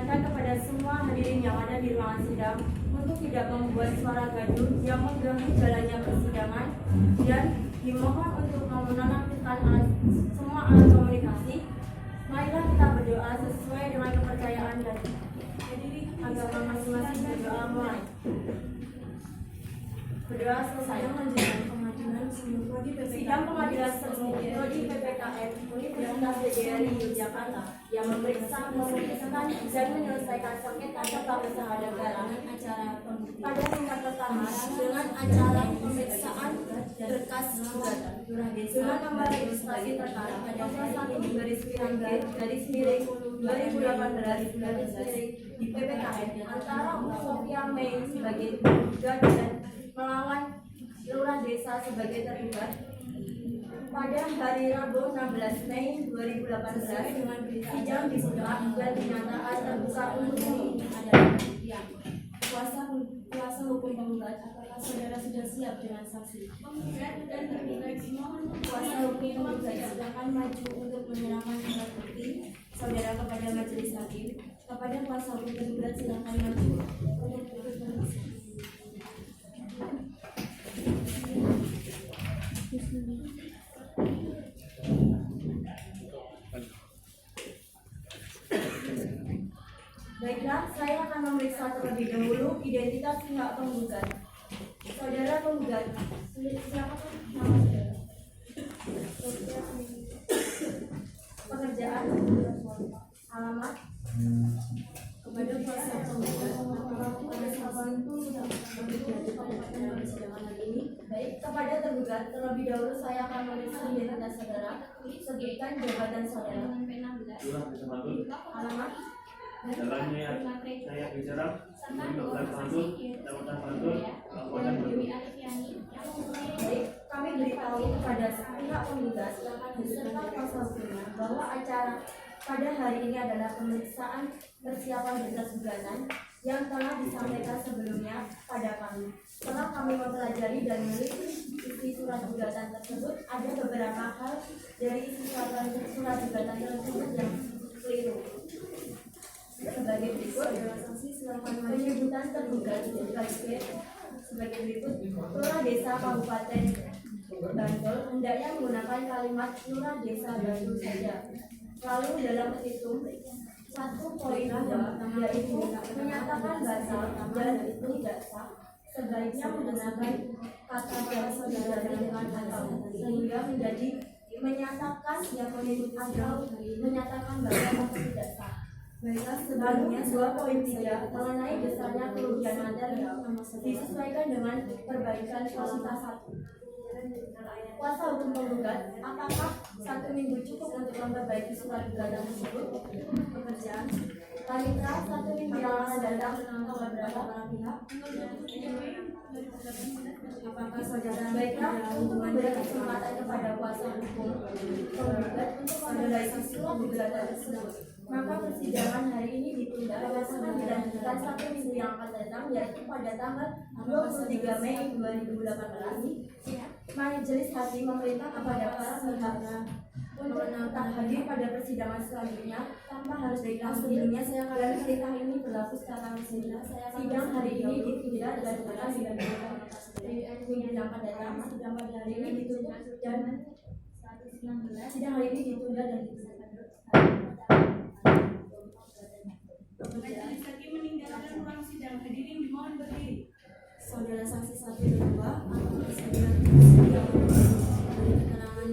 mengingatkan kepada semua hadirin yang ada di ruangan sidang untuk tidak membuat suara gaduh yang mengganggu jalannya persidangan, dan dimohon untuk menonaktifkan semua alat komunikasi. Marilah kita berdoa sesuai dengan kepercayaan dan agama masing-masing. Berdoa mulai. Berdoa selesai. Sidang pengadilan prodi PPKN Universitas PGRI Yogyakarta yang memeriksa, memutuskan dan menyelesaikan sengketa tata usaha negara pada tingkat pertama dengan acara pemeriksaan berkas gugatan dengan nomor registrasi perkara pada 1/2018 di PPKN antara Sofia Mei sebagai tergugat dan melawan Lurah Desa sebagai terlibat pada hari Rabu 16 Mei 2018 dengan sidang dibuka dan dinyatakan terbuka untuk umum. Kuasa hukum penggugat, apakah saudara sudah siap dengan saksi? Penggugat dan tergugat mohon kuasa hukum penggugat silakan maju untuk menyerahkan alat bukti saudara kepada majelis hakim. Kepada kuasa hukum penggugat silakan maju untuk berbicara. Baiklah, saya akan memeriksa terlebih dahulu identitas pihak penggugat. Saudara penggugat, siapa nama saudara? Pekerjaan, alamat, kepada kuasa penggugat, ini. Baik, kepada tergugat, terlebih dahulu saya akan memeriksa identitas saudara, sebutkan jabatan saudara. Alamat. Jalannya saya bicara menggunakan pantun, jabatan pantun, laporan pantun. Baik, kami beritahu kepada pihak penggugat beserta kuasa hukumnya bahwa acara pada hari ini adalah pemeriksaan persiapan berkas gugatan yang telah disampaikan sebelumnya pada kami. Setelah kami mempelajari dan meneliti isi surat gugatan tersebut, ada beberapa hal dari isi surat gugatan tersebut yang keliru. Sebagai berikut, penyebutan tergugat sebagai berikut: Lurah Desa Kabupaten Bantul hendaknya menggunakan kalimat Lurah Desa Bantul saja. Lalu dalam petitum 1.2 yaitu menyatakan batal dan itu tidak sah, sebaiknya menggunakan kata saudara dengan atau, sehingga menjadi menyatakan yang menyebut atau menyatakan batal atau tidak sah. Baiklah, sebaliknya 2.3 mengenai besarnya kerugian material disesuaikan dengan perbaikan kualitas 1. Kuasa hukum penggugat, apakah 1 minggu cukup untuk memperbaiki surat gugatan tersebut? Pekerjaan, panitra 1 minggu yang akan datang tanggal berapa para pihak? Apakah saudara baiklah untuk memberi kesempatan kepada kuasa hukum penggugat untuk memperbaiki surat gugatan tersebut? Maka persidangan hari ini ditunda berdasarkan dilanjutkan 1 minggu yang akan datang, yaitu pada tanggal 23 Mei 2018. Majelis hakim memerintah kepada para pihaknya untuk tak hadir pada persidangan selanjutnya tanpa harus dipanggil. Sebelumnya saya akan perintah ini berlaku secara resmi. Sidang hari ini ditunda dan akan dilanjutkan minggu yang akan datang. Sidang pada hari ini ditunda dan sidang hari ini ditunda dan Majelis hakim meninggalkan ruang sidang. Hadirin dimohon berdiri. Saudara saksi 1 dan 2, apakah saudara siap dari keterangan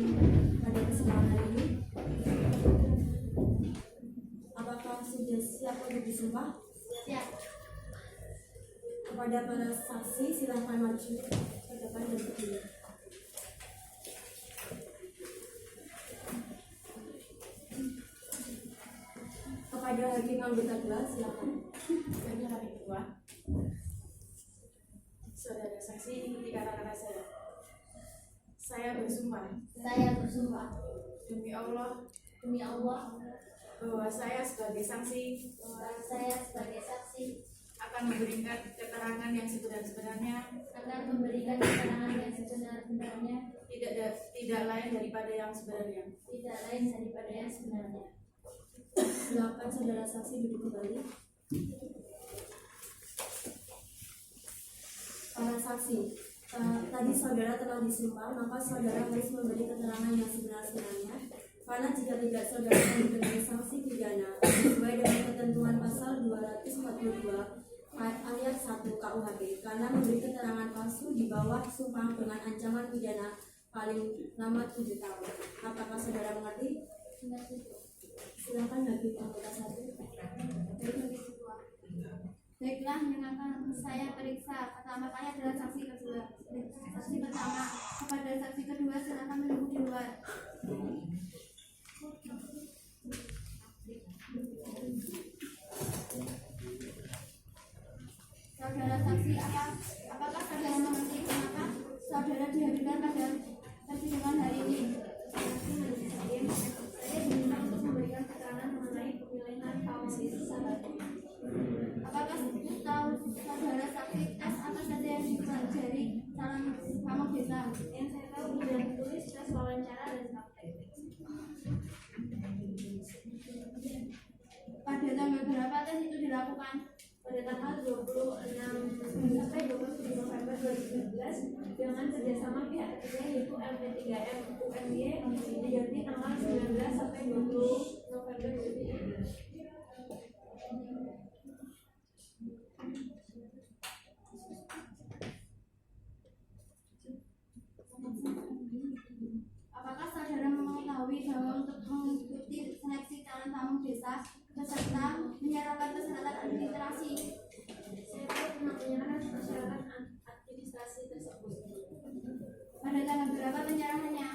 pada persidangan hari ini? Apakah sudah siap untuk disumpah? Siap. Kepada para saksi silakan maju ke depan dan berdiri. Kepada hakim anggota kelas silakan. Kepada hakim ketua. Saudara saksi, ikuti kata-kata saya. Saya bersumpah. Saya bersumpah Demi Allah bahwa saya sebagai saksi akan memberikan keterangan yang sebenar-benarnya, tidak lain daripada yang sebenarnya. Silakan saudara saksi duduk kembali. Para saksi, tadi saudara telah disumpah, maka saudara harus memberi keterangan yang sebenar-benarnya. Karena jika tidak, saudara akan diberi sanksi pidana sesuai dengan ketentuan pasal 242 ayat 1 KUHP karena memberi keterangan palsu di bawah sumpah dengan ancaman pidana paling lama 7 tahun. Apakah saudara mengerti? Silakan bagi anggota 1. Baiklah, menyenangkan saya periksa. Pertama kali adalah saksi kedua. Saksi pertama kepada saksi kedua silakan menunggu di luar. Saudara saksi, apakah saudara mengerti kenapa saudara dihadirkan pada persidangan hari ini? Saya diminta untuk memberikan keterangan mengenai pemilihan Paul. Apakah tahu saudara saksi tes apa saja yang dipelajari dalam kamu desa? Yang saya tahu ujian tulis, tes wawancara, dan praktek. Pada tanggal berapa tes itu dilakukan? Pada tanggal 26 sampai 27 November 2017 dengan kerjasama pihak ketiga yaitu LP3M UNY diganti tanggal 19 sampai 20 November 2017. Apakah saudara mengetahui bahwa untuk mengikuti seleksi calon tamu desa peserta menyerahkan persyaratan administrasi? Saya tahu tentang penyerahan persyaratan administrasi tersebut. Pada tanggal berapa penyerahannya?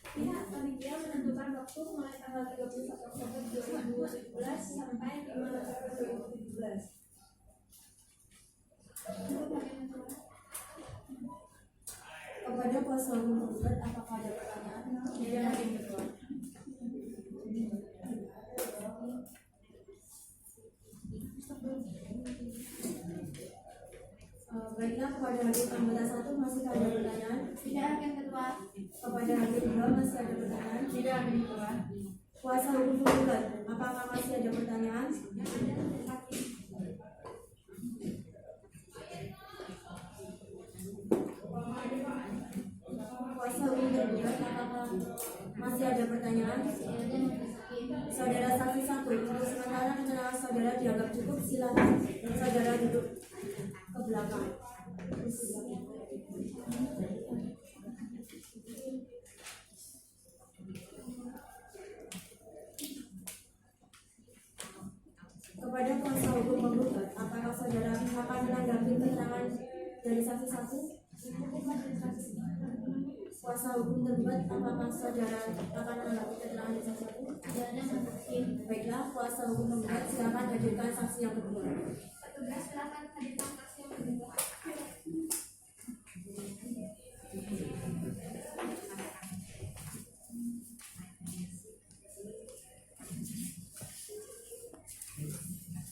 Pihak panitia menentukan waktu mulai tanggal 31 Oktober 2017 sampai 5 November 2017. Kepada kuasa hukum penggugat, apakah ada pertanyaan? Tidak ada yang kedua. Baiklah, kepada hakim anggota 1 masih ada pertanyaan? Tidak, hakim ketua. Kepada hakim 2 masih ada pertanyaan? Tidak, hakim ketua. Kuasa hukum penggugat, apakah masih ada pertanyaan? Kuasa hukum tergugat, apakah masih ada pertanyaan? Saudara saksi 1, untuk sementara keterangan saudara dianggap cukup, silakan saudara duduk ke belakang. Kepada kuasa hukum penggugat, apakah saudara akan menanggapi keterangan dari saksi 1? Kuasa hukum tergugat, apakah saudara akan menanggapi keterangan dari saksi 1? Baiklah, kuasa hukum penggugat, silakan hadirkan saksi yang kedua. Petugas silakan hadirkan saksi yang kedua.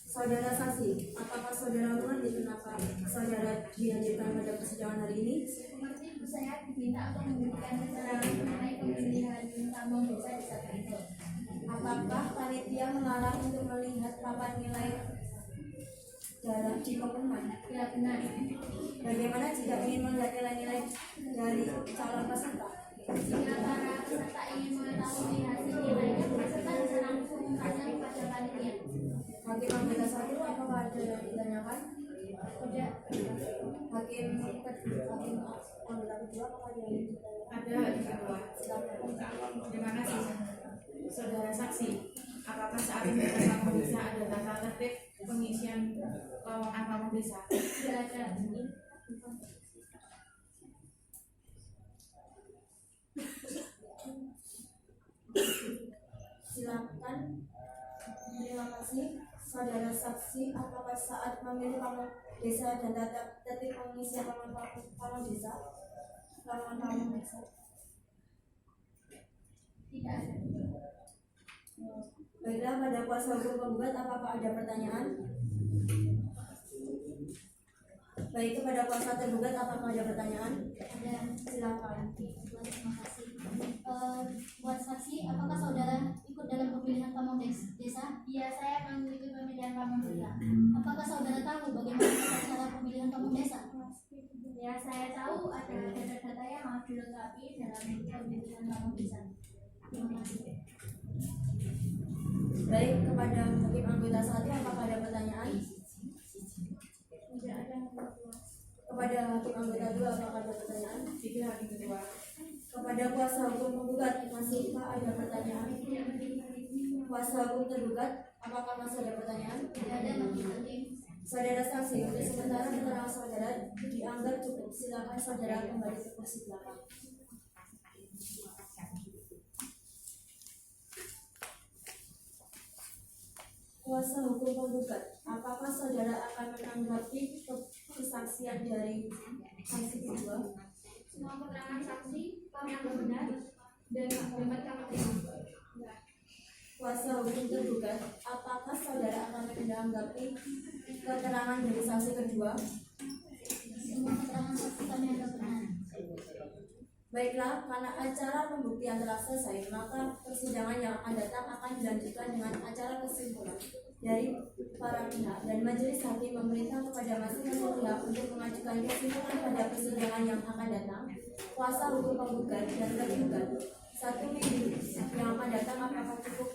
Saudara saksi, apakah saudara mengerti kenapa saudara dihadirkan pada persidangan hari ini? Mengerti, Bu, saya diminta untuk memberikan keterangan mengenai pemilihan tamu desa di Desa itu. Apakah panitia melarang untuk melihat papan nilai dalam di pengumuman? Ya, benar. Bagaimana jika ingin melihat nilai-nilai dari calon peserta? Jika para peserta ingin mengetahui hasil nilainya, peserta bisa langsung tanya kepada panitia. Hakim anggota 1, apakah ada yang ditanyakan? Tidak. Hakim anggota 2, apakah ada yang ditanyakan? Ada di kedua. Silakan. Terima kasih. Saudara saksi, apakah saat ini Pamong Desa ada tata tertib pengisian lowongan Pamong Desa? Tidak ada. Silakan. Terima kasih. Saudara saksi, apakah saat memilih Pamong Desa dan tata tertib pengisian Pamong Desa? Tidak ada. Baiklah, pada kuasa hukum penggugat, apakah ada pertanyaan? Baik, kepada kuasa tergugat, apakah ada pertanyaan? Ada. Silakan. Terima kasih. Buat saksi, apakah saudara ikut dalam pemilihan pamong desa? Ya, saya mengikuti pemilihan pamong desa. Apakah saudara tahu bagaimana tata cara pemilihan pamong desa? Ya, saya tahu ada data-data yang harus dilengkapi dalam pemilihan pamong desa. Terima kasih. Baik, kepada hakim anggota 1, apakah ada pertanyaan? Tidak ada. Kepada hakim anggota 2, apakah ada pertanyaan? Tidak, hakim ketua. Kepada kuasa hukum penggugat, masihkah ada pertanyaan? Kuasa hukum tergugat, apakah masih ada pertanyaan? Tidak ada, majelis hakim. Saudara saksi, untuk sementara keterangan saudara dianggap cukup. Silakan saudara kembali ke kursi belakang. Kuasa hukum penggugat, apakah saudara akan menanggapi kesaksian dari saksi kedua? Semua keterangan saksi kami anggap benar dan dapat kami terima. Kuasa hukum tergugat, apakah saudara akan menanggapi keterangan dari saksi kedua? Semua keterangan saksi kami anggap benar. Baiklah, karena acara pembuktian telah selesai, maka persidangan yang akan datang akan dilanjutkan dengan acara kesimpulan dari para pihak, dan majelis hakim memerintah kepada masing-masing pihak untuk mengajukan kesimpulan pada persidangan yang akan datang. Kuasa hukum penggugat dan tergugat 1 minggu yang akan datang apakah cukup?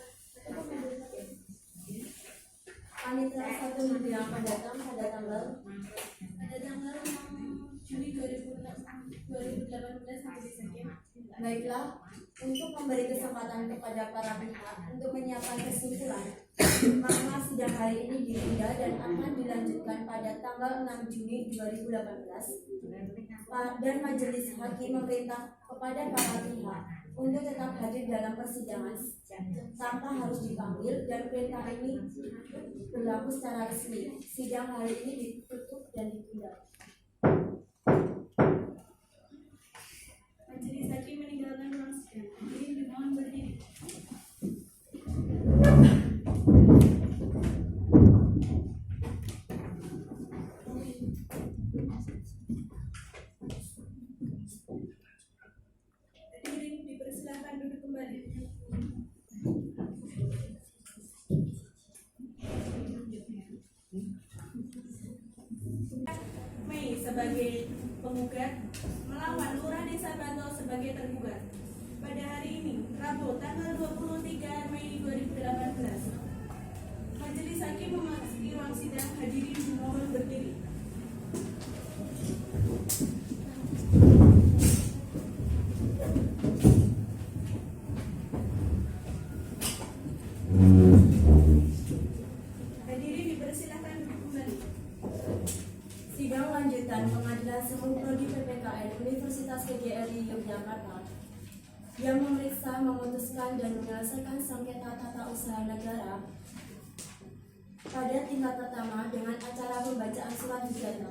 Panitera 1 minggu yang akan datang pada tanggal Juni 2018, majelis hakim. Baiklah, untuk memberi kesempatan kepada para pihak untuk menyiapkan kesimpulan, maka sidang hari ini ditunda dan akan dilanjutkan pada tanggal 6 Juni 2018. Dan majelis hakim memerintah kepada para pihak untuk tetap hadir dalam persidangan tanpa harus dipanggil, dan perintah ini berlaku secara resmi. Sidang hari ini ditutup dan ditunda. Majelis hakim meninggalkan ruang sidang. Hadirin dimohon berdiri. Hadirin dipersilakan duduk kembali. Mei sebagai penggugat melawan Lurah Desa Bantul sebagai tergugat. Pada hari ini, Rabu tanggal 23 Mei 2018, majelis hakim memasuki ruang sidang. Hadirin dimohon berdiri. Hadirin dipersilakan duduk kembali. Sidang lanjutan Pengadilan Semu Prodi PPKN Universitas PGRI Yogyakarta yang memeriksa, memutuskan, dan menyelesaikan sengketa tata usaha negara pada tingkat pertama dengan acara pembacaan surat gugatan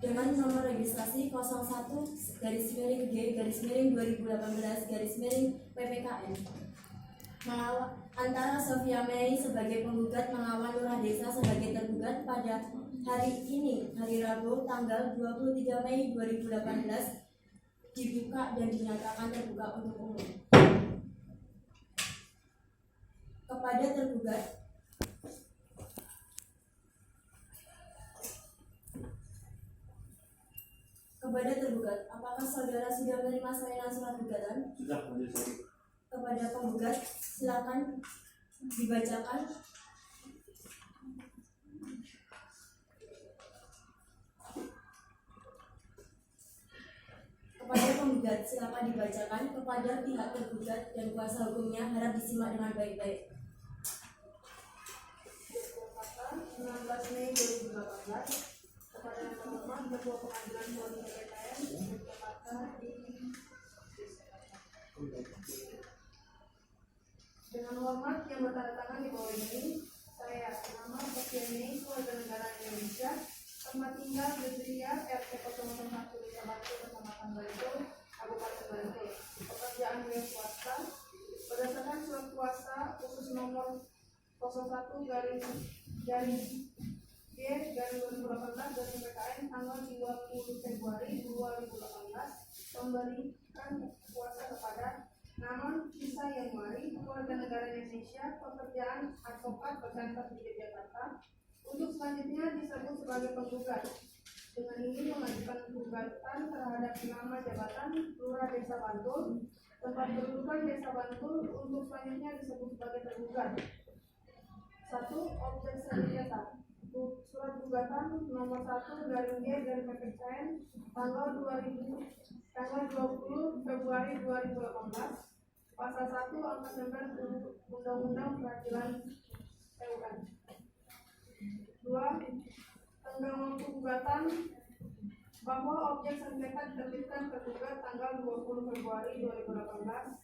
dengan nomor registrasi 01-G/2018/PPKN antara Sofia Mei sebagai penggugat melawan Lurah Desa sebagai tergugat pada hari ini, hari Rabu tanggal 23 Mei 2018, dibuka dan dinyatakan terbuka untuk umum. Kepada tergugat, apakah saudara sudah menerima salinan surat gugatan? Sudah, majelis hakim. Kepada penggugat, silakan dibacakan. Kepada penggugat, silakan dibacakan. Kepada pihak tergugat dan kuasa hukumnya, harap disimak dengan baik-baik. 16 Mei 2018, kepada yang terhormat Ketua Pengadilan Negeri PPKN Yogyakarta, dengan hormat yang bertanda tangan di bawah ini, saya nama Sofia Mei, warga negara Indonesia, tempat tinggal Gedria, RT 001 Desa Bantul, Kecamatan Bantul, Kabupaten Bantul. Pekerjaan milik swasta berdasarkan surat kuasa khusus nomor 01-G/2018 dari PPKN tanggal 20 Februari 2018 memberikan kuasa kepada, namun Isa Yamari, warga negara Indonesia, pekerjaan advokat berkantor di Yogyakarta, untuk selanjutnya disebut sebagai penggugat. Dengan ini mengajukan gugatan terhadap nama jabatan Lurah Desa Bantul, tempat kedudukan Desa Bantul, untuk selanjutnya disebut sebagai tergugat. 1. Objek sengketa. Surat gugatan nomor 1/G/PPKN tanggal 20 Februari 2018, pasal 1 angka 9 Undang-Undang Peradilan PUN. 2. Tenggang waktu gugatan bahwa objek sengketa diterbitkan tergugat tanggal 20 Februari 2018,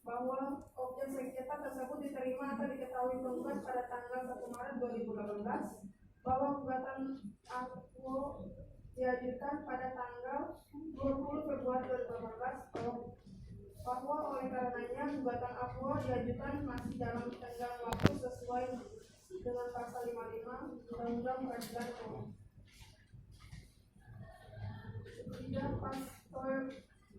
bahwa objek sengketa tersebut diterima atau diketahui penggugat pada tanggal 1 Maret 2018, bahwa gugatan aku diajukan pada tanggal 20 Februari 2018, bahwa oleh karenanya gugatan aku diajukan masih dalam tenggang waktu sesuai dengan pasal 55 Undang-Undang Peradilan Umum. 3. Pasal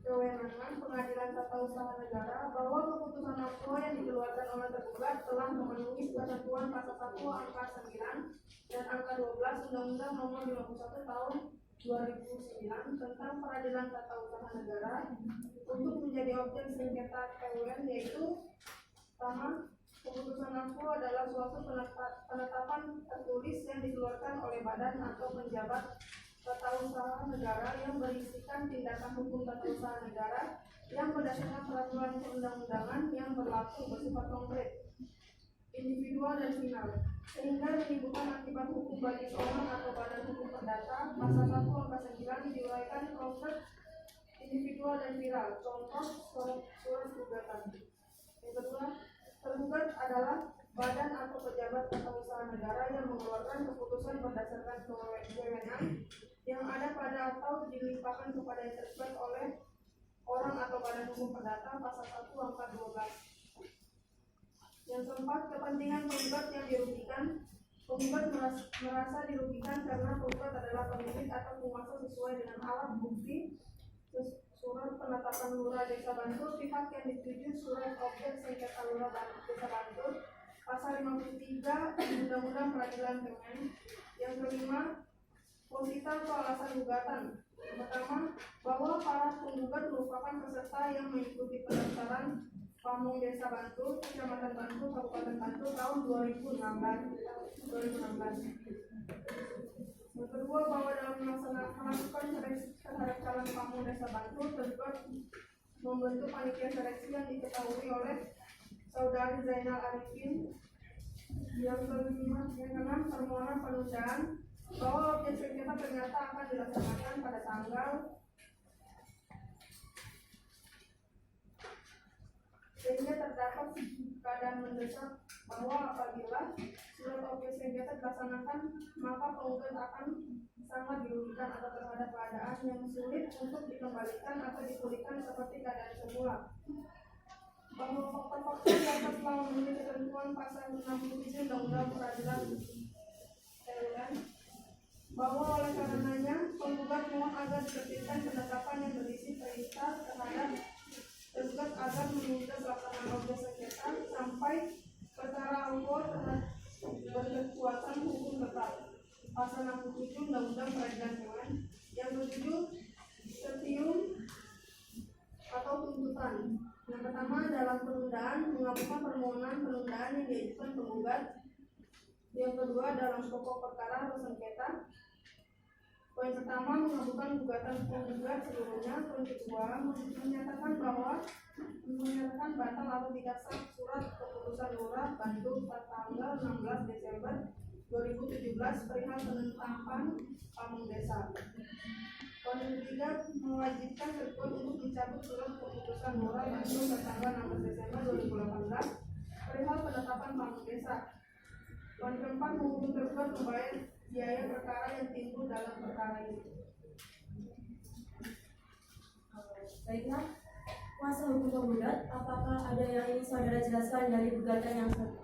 kewenangan Pengadilan Tata Usaha Negara, bahwa keputusan aku yang dikeluarkan oleh tergugat telah memenuhi ketentuan pasal 1 angka 9 dan angka 12 Undang-Undang Nomor 51 Tahun 2009 tentang Peradilan Tata Usaha Negara untuk menjadi objek sengketa PUN, yaitu pertama, keputusan aku adalah suatu penetapan tertulis yang dikeluarkan oleh badan atau penjabat tata usaha negara yang berisikan tindakan hukum tata usaha negara yang berdasarkan peraturan perundang-undangan yang berlaku bersifat konkret, individual dan final, sehingga menimbulkan akibat hukum bagi seorang atau badan hukum perdata. Pasal 1 angka 9 diuraikan konkret, individual dan viral. Contoh surat gugatan. Yang kedua, tergugat adalah badan atau pejabat tata usaha negara yang mengeluarkan keputusan berdasarkan kewenangan yang ada pada atau dilimpahkan kepada yang tergugat oleh orang atau badan hukum perdata. Pasal 1 angka 12. Yang keempat, kepentingan penggugat yang dirugikan. Penggugat merasa dirugikan karena penggugat adalah pemilik atau penguasa sesuai dengan alat bukti surat penetapan Lurah Desa Bantul, pihak yang dituju surat objek sengketa Lurah Desa Bantul, pasal 53 Undang-Undang Peradilan PUN. Yang kelima, posita atau alasan gugatan. Pertama, bahwa para penggugat merupakan peserta yang mengikuti pendaftaran Pamung Desa Bantul, Kecamatan Bantul, Kabupaten Bantul tahun 2016. Yang kedua, bahwa dalam melakukan seleksi terhadap calon Pamung Desa Bantul, tergugat membentuk panitia seleksi yang diketahui oleh Saudari Zainal Arifin. Yang keenam, permohonan penundaan bahwa objek sengketa ternyata akan dilaksanakan pada tanggal sehingga terdapat keadaan mendesak bahwa apabila surat objek sengketa dilaksanakan maka penggugat akan sangat dirugikan atau terhadap keadaan yang sulit untuk dikembalikan atau dipulihkan seperti keadaan semula. Bahwa fakta-fakta dapat telah memenuhi ketentuan pasal 67 Undang-Undang Peradilan PUN, bahwa oleh karenanya penggugat mohon agar diterbitkan penetapan yang berisi perintah terhadap tergugat agar menunda pelaksanaan objek sengketa sampai perkara awal berkekuatan hukum tetap. Pasal 67 Undang-Undang Peradilan PUN. Yang ketujuh, tertium atau tuntutan. Yang pertama, dalam penundaan mengabulkan permohonan penundaan yang diajukan penggugat. Yang kedua, dalam pokok perkara atau sengketa. Poin pertama, mengabulkan gugatan penggugat seluruhnya. Poin kedua, menyatakan batal atau tidak sah surat keputusan Lurah Bantul tanggal 16 Desember 2017 perihal penetapan Pamung Desa. Poin ketiga, mewajibkan tergugat untuk mencabut surat keputusan Lurah Bantul tanggal 16 Desember 2018 perihal penetapan Pamung Desa. Poin keempat, menghukum tergugat membayar biaya perkara yang timbul dalam perkara ini. Baiklah, kuasa hukum penggugat, apakah ada yang ingin saudara jelaskan dari gugatan yang saudara?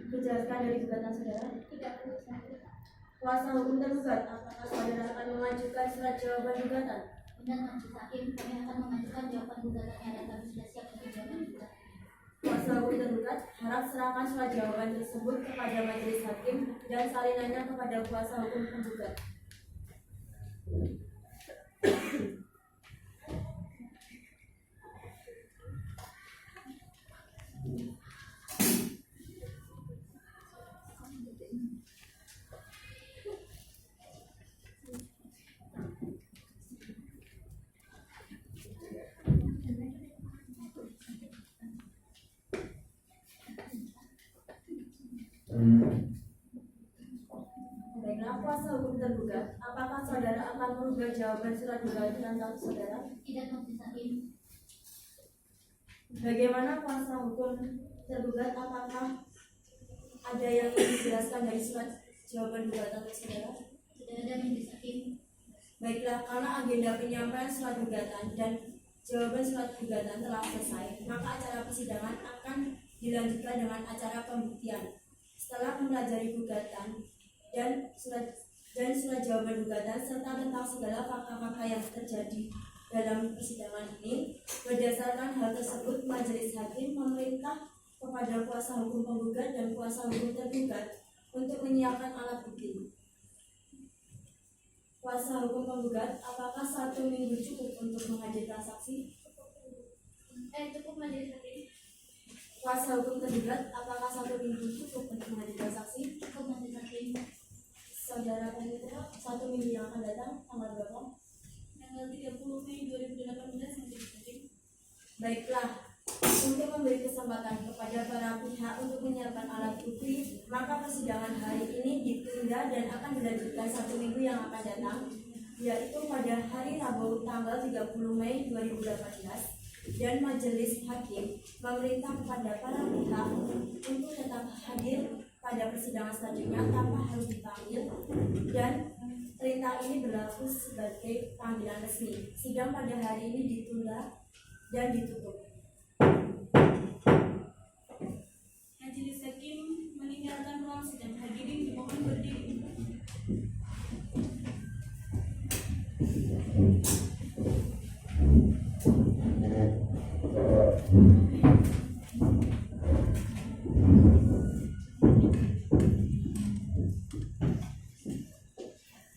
Tidak perlu saya. Kuasa hukum tergugat, apakah saudara akan mengajukan surat jawaban gugatan? dan majelis hakim, kami akan mengajukan jawaban gugatannya dan kami sudah siap untuk jawaban gugat. Kuasa hukum tergugat harap serahkan surat jawaban tersebut kepada majelis hakim dan salinannya kepada kuasa hukum penggugat. Baiklah, kuasa hukum tergugat, apakah saudara akan menggugat jawaban surat gugatan saudara? Tidak, majelis hakim. Bagaimana kuasa hukum tergugat, apakah ada yang ingin dijelaskan dari surat jawaban gugatan saudara? Tidak ada, majelis hakim. Baiklah, karena agenda penyampaian surat gugatan dan jawaban surat gugatan telah selesai, maka acara persidangan akan dilanjutkan dengan acara pembuktian. Setelah mempelajari gugatan dan surat jawaban gugatan serta tentang segala fakta-fakta yang terjadi dalam persidangan ini, berdasarkan hal tersebut, majelis hakim memerintah kepada kuasa hukum penggugat dan kuasa hukum tergugat untuk menyiapkan alat bukti. Kuasa hukum penggugat, apakah 1 minggu cukup untuk menghadirkan saksi? Cukup, majelis hakim. Kuasa hukum tergugat, apakah 1 minggu cukup untuk menghadirkan saksi? Cukup, majelis hakim. Saudara penuntut, 1 minggu yang akan datang, tanggal berapa? Tanggal 30 Mei 2018, majelis hakim. Baiklah, untuk memberi kesempatan kepada para pihak untuk menyiapkan alat bukti, maka persidangan hari ini ditunda dan akan dilanjutkan 1 minggu yang akan datang, yaitu pada hari Rabu tanggal 30 Mei 2018. Dan majelis hakim memerintah kepada para pihak untuk tetap hadir pada persidangan selanjutnya tanpa harus dipanggil, dan perintah ini berlaku sebagai panggilan resmi. Sidang pada hari ini ditunda dan ditutup. Majelis hakim meninggalkan ruang sidang. Hadirin dimohon berdiri.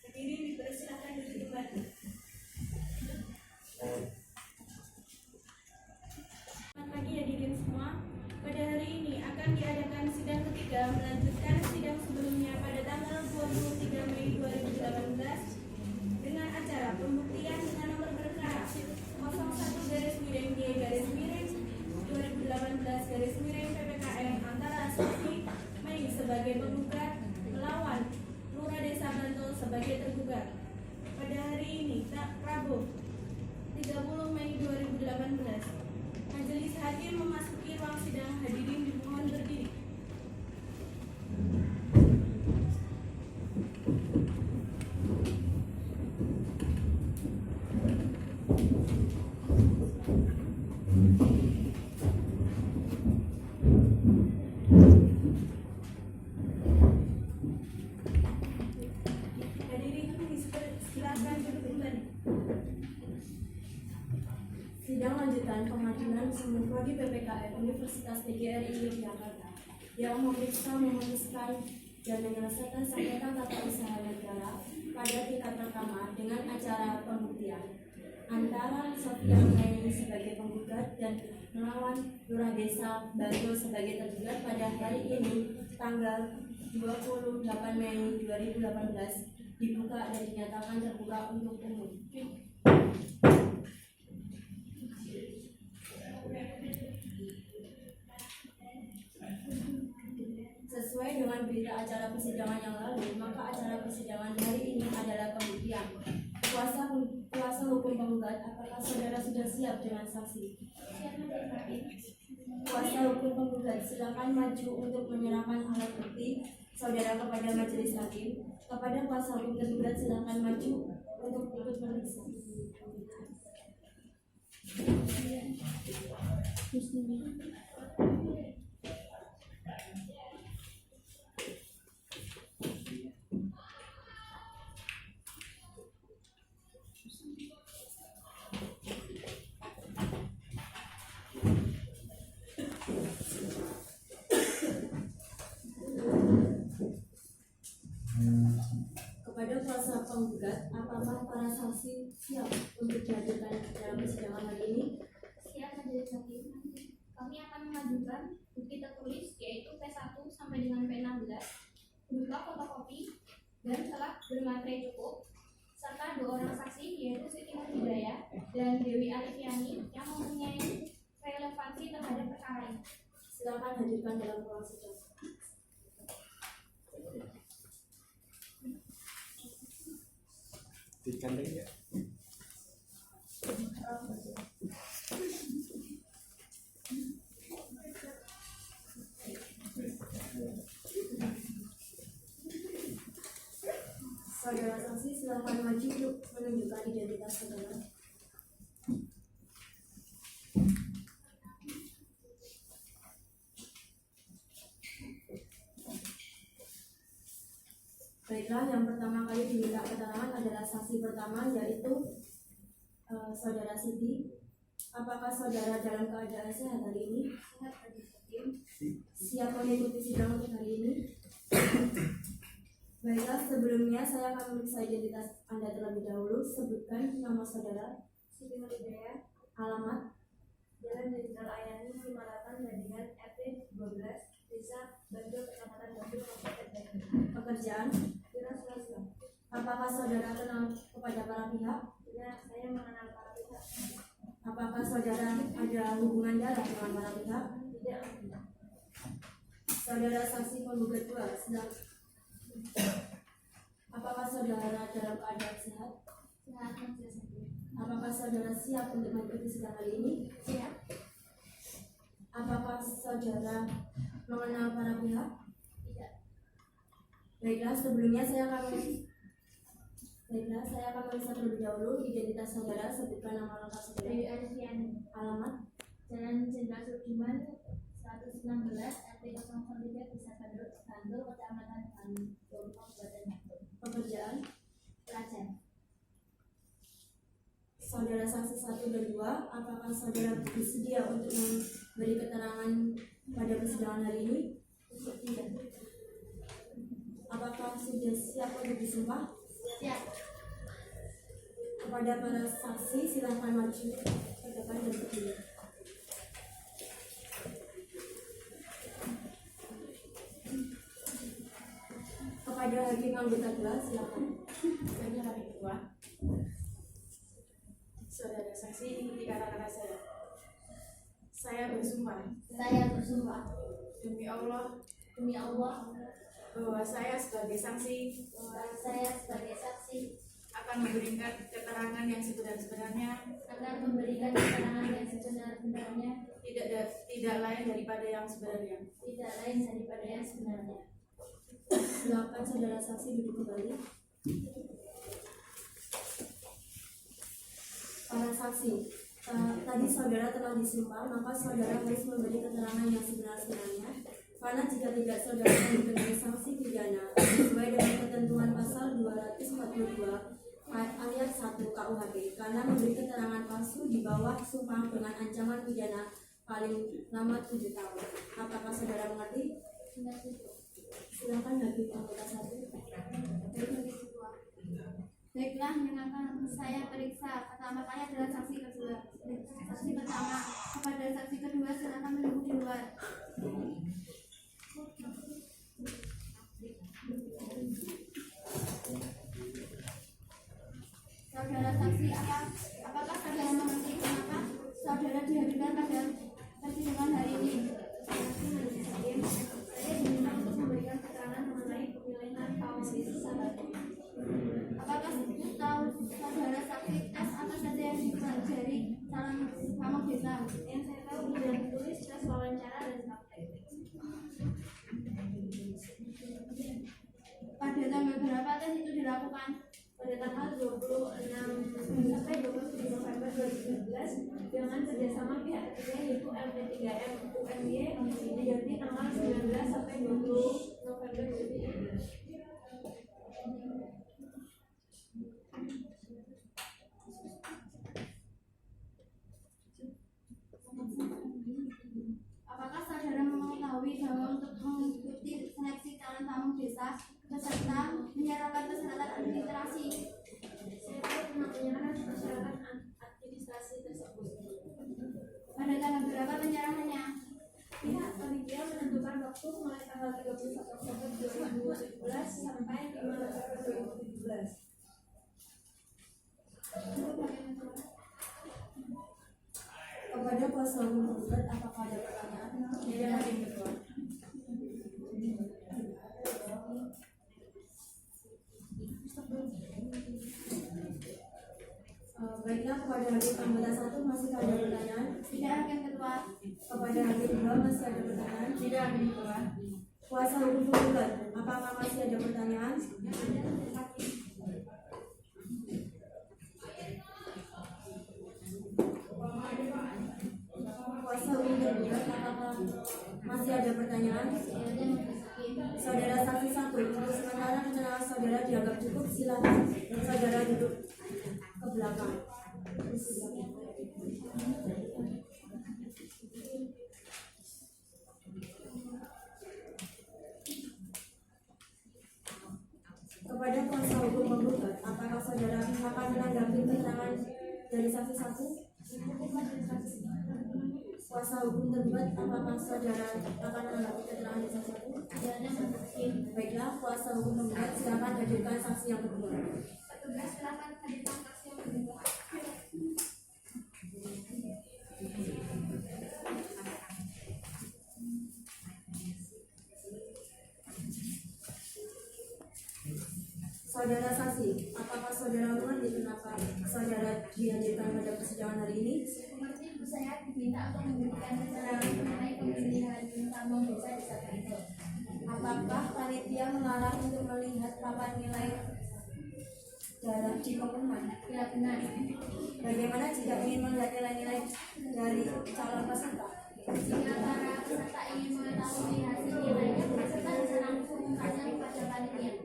Hadirin dipersilakan duduk kembali. Selamat pagi hadirin semua. Pada hari ini akan diadakan sidang ketiga melanjutkan sidang sebelumnya pada tanggal 23 Mei 2018 dengan acara pembuktian dengan nomor perkara 01-G-2018-PPKM antara saksi Mei sebagai penggugat melawan Lurah Desa Bantul sebagai tergugat. Pada hari ini, Rabu 30 Mei 2018, majelis hakim memasuki ruang sidang. Hadirin dimohon berdiri. Hadirin silakan duduk kembali. Sidang lanjutan pengadilan Sumber Prodi PPKM Universitas PGRI Yogyakarta yang memeriksa, memutuskan, dan menyelesaikan sengketa tata usaha negara pada tingkat pertama dengan acara pembuktian antara Sofian Mei sebagai penggugat dan melawan Lurah Desa Bantul sebagai tergugat pada hari ini tanggal 28 Mei 2018 dibuka dan dinyatakan terbuka untuk umum. Sesuai dengan berita acara persidangan yang lalu, maka acara persidangan hari ini adalah pembuktian. Kuasa hukum penggugat, apakah saudara sudah siap dengan saksi? Kuasa hukum penggugat, silakan maju untuk menyerahkan alat bukti saudara kepada majelis hakim. Kepada kuasa hukum tergugat, silakan maju untuk ikut memeriksa. penggugat, apakah para saksi siap untuk dihadirkan dalam persidangan hari ini? Siap majelis hakim. Kami akan mengajukan bukti tertulis yaitu P1 sampai dengan P16 berupa fotokopi dan telah bermaterai cukup serta 2 orang saksi yaitu Siti Hidayah dan Dewi Alifiani yang mempunyai relevansi terhadap perkara ini. Silakan hadirkan dalam ruang sidang. Dikandeng ya. Saudara saksi silakan maju untuk menunjukkan identitas saudara. Baiklah, yang pertama kali diminta keterangan adalah saksi pertama yaitu saudara Siti. Apakah saudara dalam keadaan sehat hari ini? Siap majelis hakim. Siap mengikuti sidang untuk hari ini? Baiklah, sebelumnya saya akan memeriksa identitas Anda terlebih dahulu. Sebutkan nama saudara. Siti Hidayah, Alamat, Jalan Jenderal Ayani 58 Gadingan RT 12 Desa Banjul Kecamatan Banjul Kabupaten Bandung. pekerjaan. Kira swasta. Apakah saudara kenal kepada para pihak? Tidak, saya mengenal para pihak. Apakah saudara ada hubungan darah dengan para pihak? Tidak. Saudara saksi penggugat 2 sedang. Apakah saudara dalam keadaan sehat? Siap majelis hakim. Apakah saudara siap untuk mengikuti sidang hari ini? Siap. Apakah saudara mengenal para pihak? Tidak. Baiklah, sebelumnya saya akan memeriksa terlebih dahulu identitas saudara. Sebutkan nama lengkap saudara. Dewi Alifiani, Alamat, Jalan Jenderal Sudirman 116 RT 03 Desa Bantul Kecamatan Bandung Kabupaten Bandung. pekerjaan. Pelajar. Saudara saksi 1 dan 2, apakah saudara bersedia untuk memberi keterangan pada persidangan hari ini? Tidak. Apakah sudah siap untuk disumpah? Siap. Kepada para saksi silakan maju ke depan dan berdiri. Kepada hakim anggota 2 silakan. Kepada hari kedua, saudara saksi ikuti kata-kata saya. Saya bersumpah Saya bersumpah demi Allah demi Allah bahwa saya sebagai saksi bahwa saya sebagai saksi akan memberikan keterangan yang sebenar-benarnya, akan memberikan keterangan yang sebenar-benarnya, tidak lain daripada yang sebenarnya. tidak lain daripada yang sebenarnya. Silakan saudara saksi duduk kembali. Para saksi, tadi saudara telah disumpah, maka saudara harus memberi keterangan yang sebenar-benarnya. Karena jika tidak, saudara akan dikenai sanksi pidana sesuai dengan ketentuan pasal 242 ayat 1 KUHP karena memberi keterangan palsu di bawah sumpah dengan ancaman pidana paling lama 7 tahun. Apakah saudara mengerti? Silakan hakim anggota 1. Baiklah, yang akan saya periksa pertama kali adalah saksi kedua. Saksi pertama, kepada saksi kedua silakan menunggu di luar. Saudara saksi, apakah saudara mengerti kenapa saudara dihadirkan pada persidangan hari ini? Saya diminta untuk memberikan keterangan mengenai pemilihan Pawangsi Sabatu. Apakah tahu saudara saksi tes apa saja yang dipelajari dalam pamong desa? Yang saya tahu sudah ditulis tes wawancara dan praktek. Pada tanggal berapa tes itu dilakukan? Pada tanggal 26 sampai 27 November 2017 dengan kerjasama pihak ketiga yaitu LP3M UMY diganti tanggal 19 sampai 20 November 2017. Apakah saudara mengetahui bahwa untuk mengikuti seleksi calon pamong desa peserta menyiapkan masyarakat administrasi. Saya pernah menyerahkan persyaratan administrasi tersebut. Pada tanggal berapa penyerahannya? Pihak panitia menentukan waktu mulai tanggal 31 Oktober 2017 sampai 5 November 2017. Kepada kuasa hukum penggugat, apakah ada pertanyaan? Tidak ada yang kedua. Baiklah, kepada hakim anggota 1 masih ada pertanyaan? Tidak, hakim ketua. Kepada hakim 2 masih ada pertanyaan? Tidak, hakim ketua. Kuasa hukum penggugat, apakah masih ada pertanyaan? Kuasa hukum penggugat, apakah masih ada pertanyaan? Saudara saksi 1, untuk sementara keterangan saudara dianggap cukup, silakan saudara duduk ke belakang. Kepada kuasa hukum penggugat, apakah saudara akan menanggapi keterangan dari saksi 1? Kuasa hukum tergugat, apakah saudara akan menanggapi keterangan dari saksi 1? Baiklah, kuasa hukum penggugat, silakan hadirkan saksi yang kedua. Petugas silakan hadirkan saksi yang kedua. Saudara saksi, apakah saudara mengerti kenapa saudara dihadirkan pada persidangan hari ini? Mengerti, Bu, saya diminta untuk memberikan keterangan mengenai pemilihan tamu desa di saat itu. Apakah panitia mengarah untuk melihat papan nilai darah di pengumuman? Ya, benar. Bagaimana jika ingin melihat nilai-nilai dari calon peserta? Jika para peserta ingin mengetahui hasil nilainya, peserta bisa langsung mengumumkannya kepada panitia.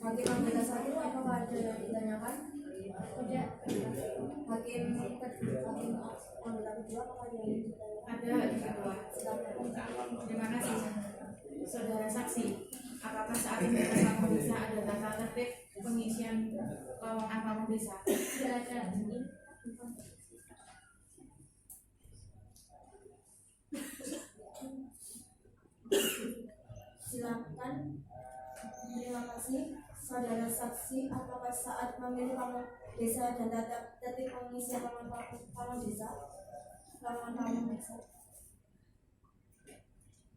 Hakim anggota 1, apakah ada yang ditanyakan? Tidak. Hakim anggota kedua, apakah ada yang ditanyakan? Ada hakim kedua. Silakan. Terima kasih. Saudara saksi, apakah saat ini Pamong Desa ada tata tertib pengisian lowongan Pamong Desa? Tidak ada. Silakan. Terima kasih. Saudara saksi, apakah saat memilih Pamong Desa dan tata tertib pengisian Pamong Desa? Pamong Desa.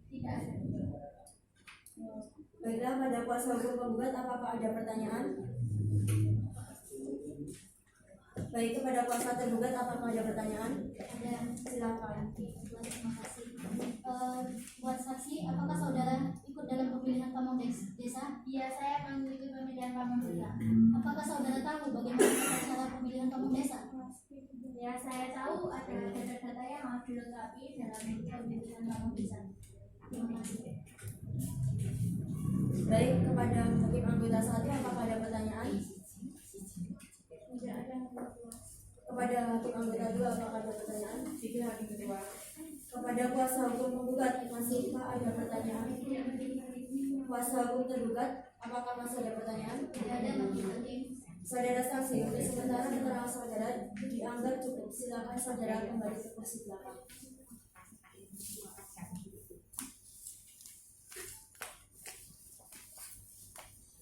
Tidak ada. Baiklah, pada kuasa hukum penggugat, apakah ada pertanyaan? Baik, kepada kuasa tergugat, apakah ada pertanyaan? Ada. Silakan. Terima kasih. Buat saksi, apakah saudara ikut dalam pemilihan Pamong Desa? Iya, saya mengikuti pemilihan Pamong Desa. Apakah saudara tahu bagaimana cara pemilihan Pamong Desa? Ya, saya tahu ada data-data yang harus dilengkapi dalam pemilihan Pamong Desa. Terima kasih. Baik, kepada hakim anggota 1, apakah ada pertanyaan? Tidak ada. Kepada hakim anggota 2, apakah ada pertanyaan? Tidak, hakim kedua. Kepada kuasa hukum penggugat, masihkah ada pertanyaan? Kuasa hukum tergugat, apakah masih ada pertanyaan? Tidak ada, hakim. Saudara saksi, untuk sementara keterangan saudara dianggap cukup. Silakan saudara kembali ke kursi belakang.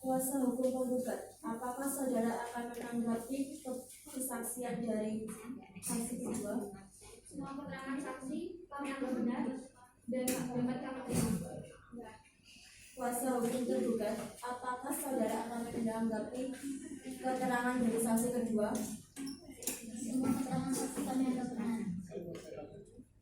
Kuasa hukum penggugat, apakah saudara akan menanggapi kesaksian dari saksi kedua? Semua keterangan saksi kami anggap benar dan dapat kami terima. Kuasa hukum tergugat, apakah saudara akan menanggapi keterangan dari saksi kedua? Semua keterangan saksi kami anggap benar.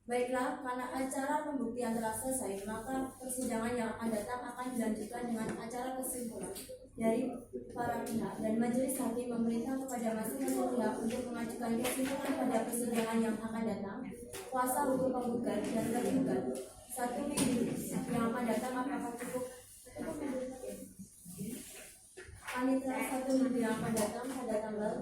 Baiklah, karena acara pembuktian telah selesai, maka persidangan yang akan datang akan dilanjutkan dengan acara kesimpulan dari para pihak, dan majelis hakim memerintah kepada masing-masing pihak untuk mengajukan kesimpulan pada persidangan yang akan datang. Kuasa hukum penggugat dan tergugat 1 minggu yang akan datang apakah cukup? Panitia 1 minggu yang akan datang pada tanggal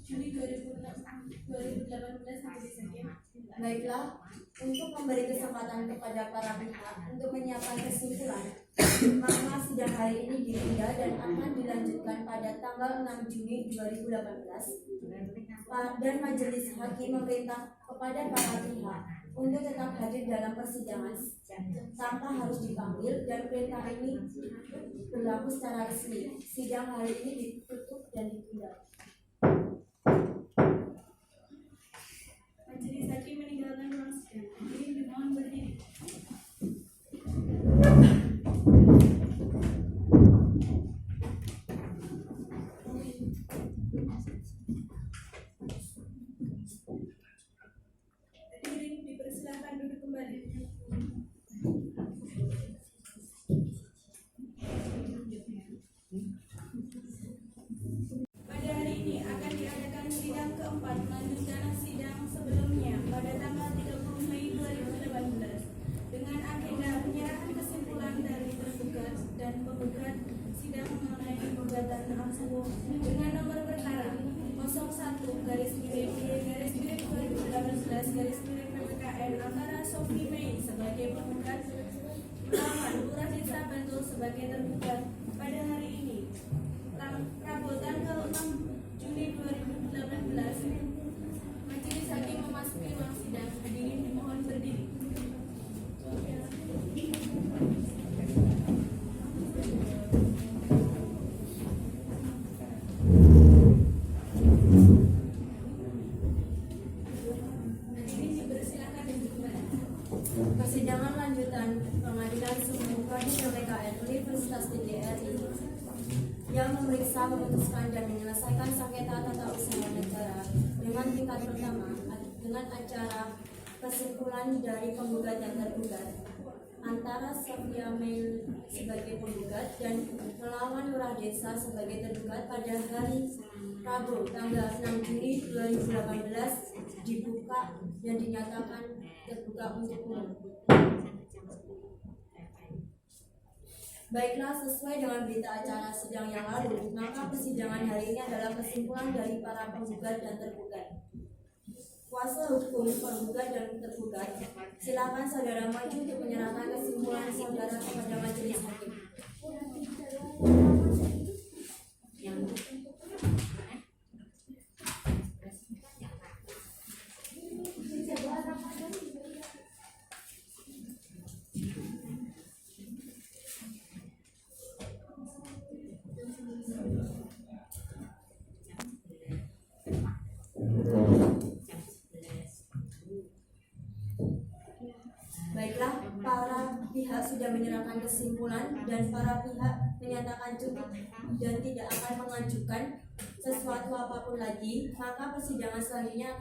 Juli 2018 sampai Desember. Baiklah, untuk memberi kesempatan kepada para pihak untuk menyiapkan kesimpulan, maka sidang hari hari ini ditunda dan akan dilanjutkan pada tanggal 6 Juni 2018 dan Majelis Hakim memerintah kepada para pihak untuk tetap hadir dalam persidangan tanpa harus dipanggil dan perintah ini berlaku secara resmi. Sidang hari ini ditutup dan ditunda. Majelis Hakim meninggalkan ruang sidang. Hadirin dimohon berdiri. Hadirin dipersilakan duduk kembali. Pada hari ini akan diadakan sidang keempat melanjutkan sidang sebelumnya pada tanggal 30 Mei 2018 dengan agenda penyerahan kesimpulan dari tergugat dan penggugat sidang mengenai gugatan aku dengan nomor perkara 01-2018-PPKN antara Sophie Mei sebagai penggugat melawan Lurah Desa Bantul sebagai tergugat pada hari ini Rabu tanggal 6 Juni 2018. Majelis Hakim memasuki ruang sidang. Hadirin dimohon berdiri. Hadirin dipersilakan duduk kembali. Persidangan lanjutan Pengadilan Sumber Kadi PPKN Universitas TGRI yang memeriksa, memutuskan dan menyelesaikan sengketa tata usaha negara dengan tingkat pertama dengan acara kesimpulan dari penggugat dan tergugat antara Sophia Mei sebagai penggugat dan melawan Lurah Desa sebagai tergugat pada hari Rabu tanggal 6 Juni 2018 dibuka dan dinyatakan terbuka untuk umum. Baiklah, sesuai dengan berita acara sidang yang lalu, maka persidangan hari ini adalah kesimpulan dari para penggugat dan tergugat. Kuasa hukum penggugat dan tergugat, silakan saudara maju untuk menyerahkan kesimpulan saudara kepada majelis hakim. Baiklah, para pihak sudah menyerahkan kesimpulan dan para pihak menyatakan cukup dan tidak akan mengajukan sesuatu apapun lagi, maka persidangan selanjutnya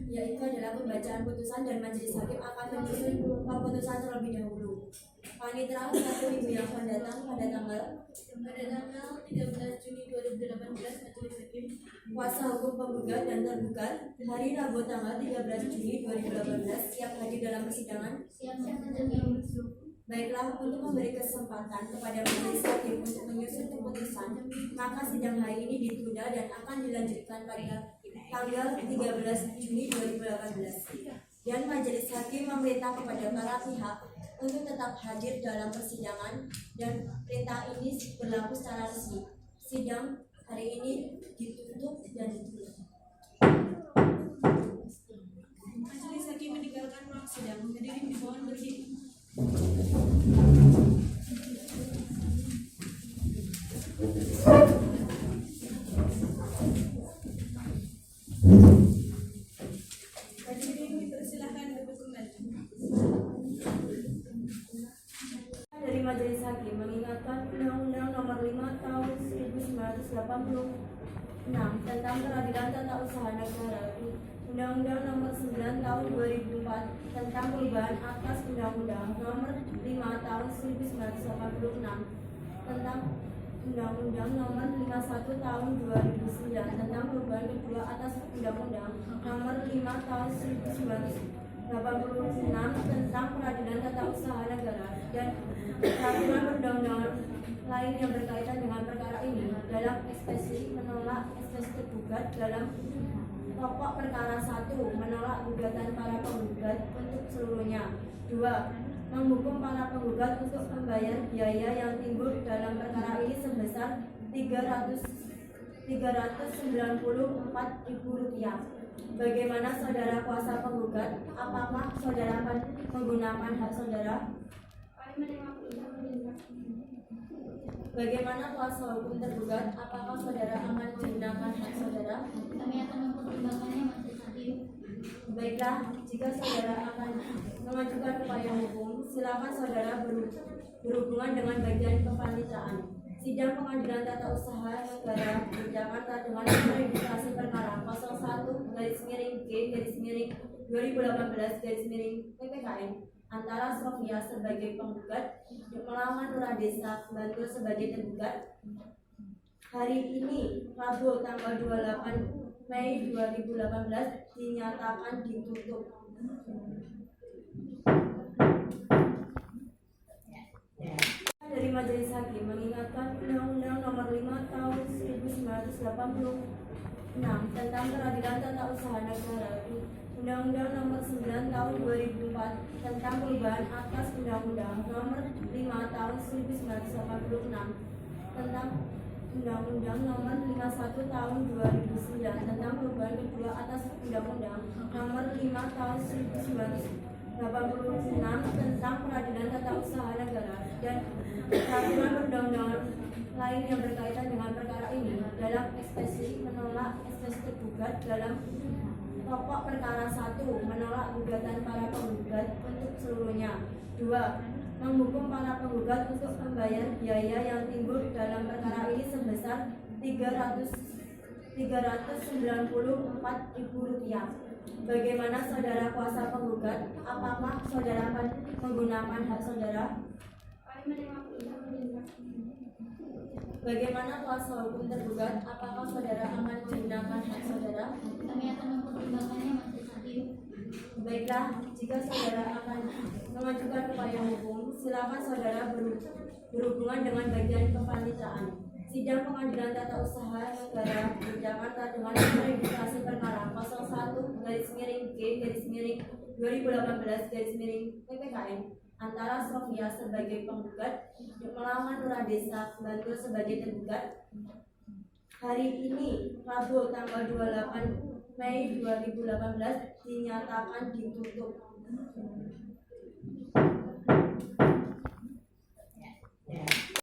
yaitu adalah pembacaan putusan dan majelis hakim akan menyusun keputusan terlebih dahulu. Panitera 1 minggu yang akan datang pada tanggal 13 Juni 2018 majelis hakim kuasa hukum penggugat dan tergugat hari Rabu tanggal 13 Juni 2018 siap hadir dalam persidangan. Baiklah, untuk memberi kesempatan kepada majelis hakim untuk menyusun keputusan, maka sidang hari ini ditunda dan akan dilanjutkan pada tanggal 13 Juni 2018. Dan majelis hakim memerintah kepada para pihak untuk tetap hadir dalam persidangan dan perintah ini berlaku secara resmi. Sidang hari ini ditutup dan ditutup. Majelis Hakim meninggalkan ruang sidang. Hadirin dimohon berdiri. Hadirin dipersilakan duduk kembali. Dari majelis hakim mengingatkan Undang-Undang Nomor 5 Tahun 1986 tentang Peradilan Tata Usaha Negara, Undang-Undang Nomor 9 Tahun 2004 tentang perubahan atas Undang-Undang Nomor 5 Tahun 1986 tentang Undang-Undang Nomor 51 Tahun 2009 tentang perubahan kedua atas Undang-Undang Nomor 5 Tahun 1986 tentang Peradilan Tata Usaha Negara dan peraturan perundang-undangan lain yang berkaitan dengan perkara ini. Dalam ekspresi menolak ekspresi tergugat dalam pokok perkara 1 menolak gugatan para penggugat untuk seluruhnya. 2. Menghukum para penggugat untuk membayar biaya yang timbul sebesar Rp394.000. Bagaimana saudara kuasa penggugat? Apakah saudara akan menggunakan hak saudara? Kami menerima putusan majelis hakim. Bagaimana kuasa hukum tergugat? Apakah saudara akan menggunakan hak saudara? Kami akan mempertimbangkannya majelis hakim. Baiklah, jika saudara akan mengajukan upaya hukum, silakan saudara berhubungan dengan bagian kepanitraan. Sidang Pengadilan Tata Usaha Negara Jakarta dengan registrasi perkara 01/G/2018/PPKN antara Sofia sebagai penggugat melawan Lurah Desa Bantul sebagai tergugat. Hari ini, Rabu tanggal 28 Mei 2018 dinyatakan ditutup. Dari Majelis Hakim mengingatkan Undang-Undang Nomor 5 Tahun 1986 tentang Peradilan Tata Usaha Negara, Undang-Undang Nomor 9 Tahun 2004 tentang perubahan atas Undang-Undang Nomor 5 Tahun 1986 tentang Undang-Undang Nomor 51 Tahun 2009 tentang perubahan kedua atas Undang-Undang Nomor 5 Tahun 1986 tentang Peradilan Tata Usaha Negara dan peraturan perundang-undangan lain yang berkaitan dengan perkara ini. Dalam ekspresi menolak ekspresi tergugat dalam pokok perkara 1, menolak gugatan para penggugat untuk seluruhnya. 2. Menghukum para penggugat untuk membayar biaya yang timbul dalam perkara ini sebesar Rp394.000. Bagaimana saudara kuasa penggugat? Apakah saudara akan menggunakan hak saudara? Kami menerima putusan majelis hakim. Bagaimana kuasa hukum tergugat? Apakah saudara akan menggunakan hak saudara? Kami akan mempertimbangkannya majelis hakim. Baiklah, jika saudara akan mengajukan upaya hukum, silakan saudara berhubungan dengan bagian kepanitraan. Sidang Pengadilan Tata Usaha Negara Jakarta dengan registrasi perkara 01/G/2018/PPKN antara Sofia sebagai penggugat melawan Lurah Desa Bantul sebagai tergugat. Hari ini, Rabu tanggal 28 Mei 2018 dinyatakan ditutup.